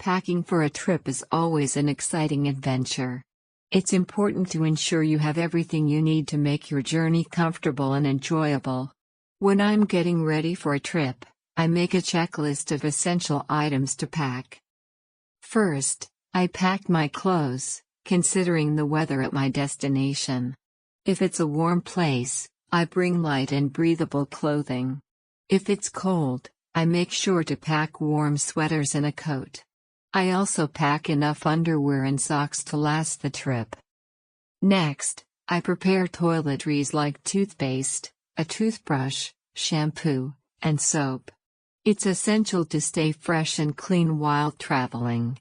Packing for a trip is always an exciting adventure. It's important to ensure you have everything you need to make your journey comfortable and enjoyable. When I'm getting ready for a trip, I make a checklist of essential items to pack. First, I pack my clothes, considering the weather at my destination. If it's a warm place, I bring light and breathable clothing. If it's cold, I make sure to pack warm sweaters and a coat. I also pack enough underwear and socks to last the trip. Next, I prepare toiletries like toothpaste, a toothbrush, shampoo, and soap. It's essential to stay fresh and clean while traveling.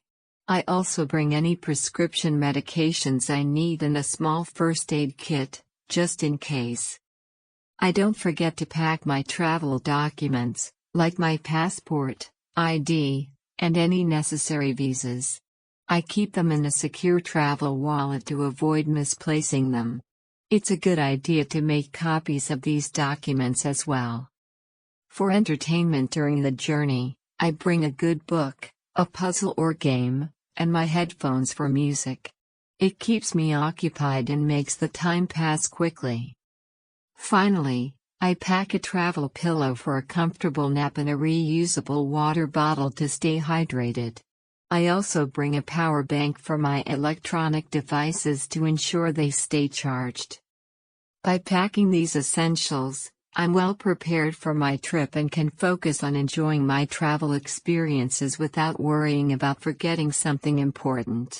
I also bring any prescription medications I need in a small first aid kit, just in case. I don't forget to pack my travel documents, like my passport, ID, and any necessary visas. I keep them in a secure travel wallet to avoid misplacing them. It's a good idea to make copies of these documents as well. For entertainment during the journey, I bring a good book, a puzzle or game, and my headphones for music. It keeps me occupied and makes the time pass quickly. Finally, I pack a travel pillow for a comfortable nap and a reusable water bottle to stay hydrated. I also bring a power bank for my electronic devices to ensure they stay charged. By packing these essentials, I'm well prepared for my trip and can focus on enjoying my travel experiences without worrying about forgetting something important.